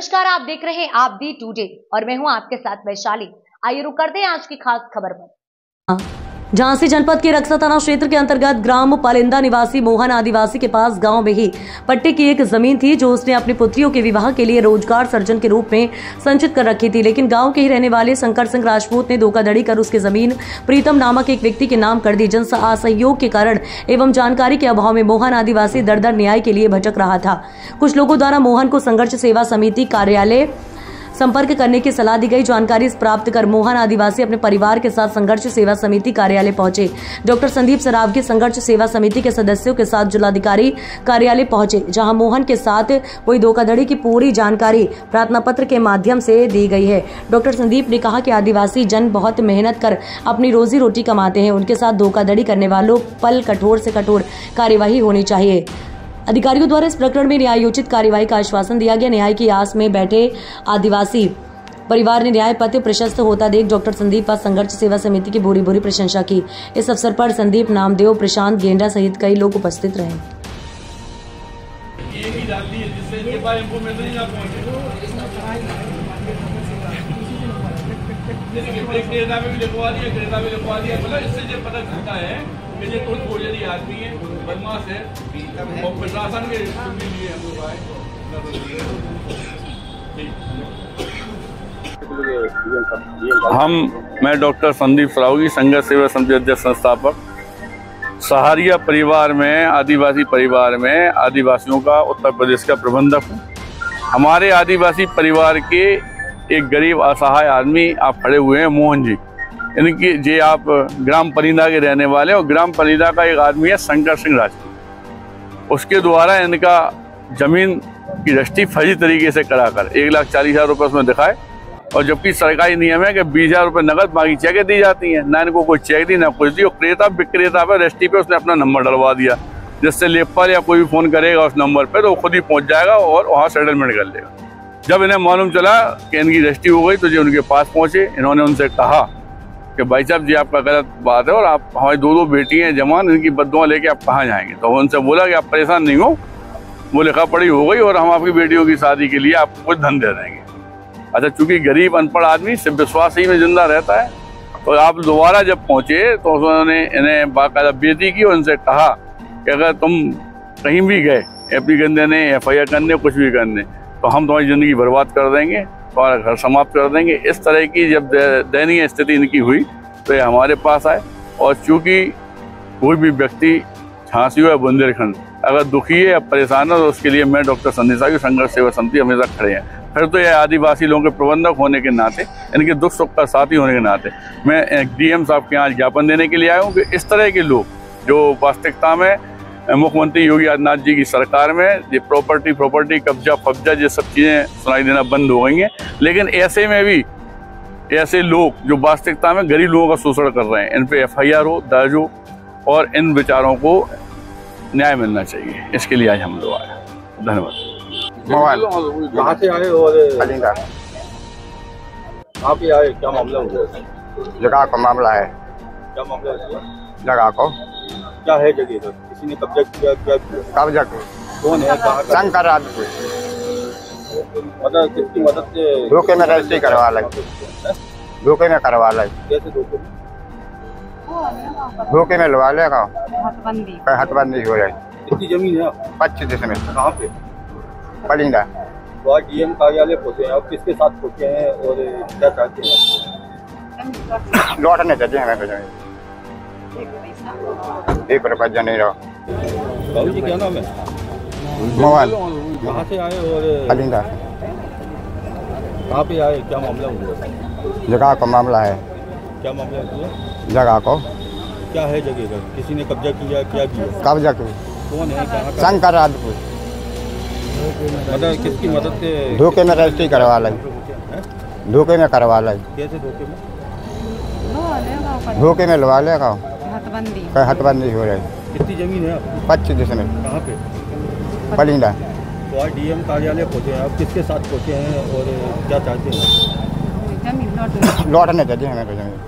नमस्कार, आप देख रहे हैं आप दी टुडे और मैं हूं आपके साथ वैशाली। आइए रुक करते हैं आज की खास खबर पर। झांसी जनपद के रक्सा थाना क्षेत्र के अंतर्गत ग्राम पलिंदा निवासी मोहन आदिवासी के पास गांव में ही पट्टे की एक जमीन थी जो उसने अपनी पुत्रियों के विवाह के लिए रोजगार सर्जन के रूप में संचित कर रखी थी। लेकिन गांव के ही रहने वाले शंकर सिंह राजपूत ने धोखाधड़ी कर उसकी जमीन प्रीतम नामक एक व्यक्ति के नाम कर दी। जन असहयोग के कारण एवं जानकारी के अभाव में मोहन आदिवासी दर दर न्याय के लिए भटक रहा था। कुछ लोगों द्वारा मोहन को संघर्ष सेवा समिति कार्यालय संपर्क करने की सलाह दी गई। जानकारी प्राप्त कर मोहन आदिवासी अपने परिवार के साथ संघर्ष सेवा समिति कार्यालय पहुंचे। डॉक्टर संदीप सरावगी संघर्ष सेवा समिति के सदस्यों के साथ जिलाधिकारी कार्यालय पहुंचे, जहां मोहन के साथ हुई धोखाधड़ी की पूरी जानकारी प्रार्थना पत्र के माध्यम से दी गई है। डॉक्टर संदीप ने कहा कि आदिवासी जन बहुत मेहनत कर अपनी रोजी रोटी कमाते हैं, उनके साथ धोखाधड़ी करने वालों पर कठोर से कठोर कार्यवाही होनी चाहिए। अधिकारियों द्वारा इस प्रकरण में न्यायोचित कार्यवाही का आश्वासन दिया गया। न्याय की आस में बैठे आदिवासी परिवार ने न्याय पत्र प्रशस्त होता देख डॉक्टर संदीप व संघर्ष सेवा समिति की भूरी भूरी प्रशंसा की। इस अवसर पर संदीप नामदेव, प्रशांत गेंडा सहित कई लोग उपस्थित रहे। ये तो थोड़ी आदमी है, बदमाश है और प्रशासन के लिए हम लोग आए। मैं डॉक्टर संदीप सरावगी, संघर्ष सेवा समिति अध्यक्ष संस्थापक, सहारिया परिवार में आदिवासी परिवार में आदिवासियों का उत्तर प्रदेश का प्रबंधक हूँ। हमारे आदिवासी परिवार के एक गरीब असहाय आदमी आप खड़े हुए हैं, मोहन जी, इनकी जे आप ग्राम पलिंदा के रहने वाले और ग्राम पलिंदा का एक आदमी है शंकर सिंह राजपूत। उसके द्वारा इनका जमीन की रजिस्ट्री फर्जी तरीके से कराकर 1,40,000 रुपये उसमें दिखाए, और जबकि सरकारी नियम है कि 20,000 रुपये नकद बाकी चेकें दी जाती हैं। ना इनको कोई चेक दी ना कुछ दी, और क्रेता विक्रेता पर रजिस्ट्री पे उसने अपना नंबर डलवा दिया, जिससे लेखपाल या कोई भी फ़ोन करेगा उस नंबर पर तो वो खुद ही पहुँच जाएगा और वहाँ सेटलमेंट कर लेगा। जब इन्हें मालूम चला कि इनकी रजिस्ट्री हो गई तो जो उनके पास पहुँचे, इन्होंने उनसे कहा कि भाई साहब जी आपका गलत बात है और आप हमारी 2 बेटी हैं जवान, इनकी बद्दुआ लेके आप कहाँ जाएंगे। तो उनसे बोला कि आप परेशान नहीं हो, वो लिखा पढ़ी हो गई और हम आपकी बेटियों की शादी के लिए आपको कुछ धन दे देंगे। अच्छा, चूंकि गरीब अनपढ़ आदमी सिर्फ विश्वास ही में जिंदा रहता है, तो आप दोबारा जब पहुँचे तो उन्होंने इन्हें बाकायदा बेइज्जती की और उनसे कहा कि अगर तुम कहीं भी गए एप्लीकेशन देने, FIR करने, कुछ भी करने, तो हम तुम्हारी ज़िंदगी बर्बाद कर देंगे, तुम्हारा घर समाप्त कर देंगे। इस तरह की जब दयनीय स्थिति इनकी हुई तो ये हमारे पास आए, और चूँकि कोई भी व्यक्ति झांसी हो या बुंदेलखंड अगर दुखी है या परेशान है तो उसके लिए मैं डॉक्टर संदीप सरावगी संघर्ष सेवा समिति हमेशा खड़े हैं। फिर तो ये आदिवासी लोगों के प्रबंधक होने के नाते, इनके दुख सुख का साथी होने के नाते मैं DM साहब के यहाँ ज्ञापन देने के लिए आया हूँ कि इस तरह के लोग जो वास्तविकता में मुख्यमंत्री योगी आदित्यनाथ जी की सरकार में ये प्रॉपर्टी कब्जा ये सब चीज़ें सुनाई देना बंद हो गई हैं। लेकिन ऐसे में भी ऐसे लोग जो वास्तविकता में गरीब लोगों का शोषण कर रहे हैं, इन पे FIR हो, दर्ज हो और इन बेचारों को न्याय मिलना चाहिए। इसके लिए आज हम लोग आए। धन्यवाद। कहाँ से आए और कहाँ पे आए, क्या मामला हुआ? जगह का मामला है। क्या मामला है? जगह को क्या है जगह तो? किसी ने कब्जा किया? क्या कब्जा कौन है? कहाँ? शंकर राजपूत। मतलब किसकी मदद से? धोखे में रजिस्ट्री करवा लाई। धोखे में करवा लाई। कैसे धोखे में? धोखे में लगा लेगा, हथबंदी हो रही। कितनी जमीन है? 25 में। कहाँ पे? पलिंदा। तो आज DM कार्यालय पहुँचे हैं, आप किसके साथ पहुँचे हैं और क्या चाहते हैं? लौटने चाहिए हमें तो जमीन। 1 रुपया नहीं रहा। बाबू जी क्या नाम है? मोहन। कहाँ से आए और पलिंदा। कहाँ पे आए, क्या मामला हुआ? जगह का मामला है। क्या मामला हुआ? जगह को क्या है जगह का? किसी ने कब्जा किया? क्या किया? कब्जा की। कौन है? कहाँ? शंकर राजपूत। मतलब किसकी मदद से? धोखे में रजिस्ट्री करवा लाई। धोखे में करवा लाई। कैसे धोखे में? धोखे में लगा लेगा, हथबंदी हो रही। कितनी जमीन है? 25 में। कहाँ पे? पलिंदा। तो आज DM कार्यालय पहुँचे हैं, आप किसके साथ पहुँचे हैं और क्या चाहते हैं? लौटने चाहिए हमें तो जमीन।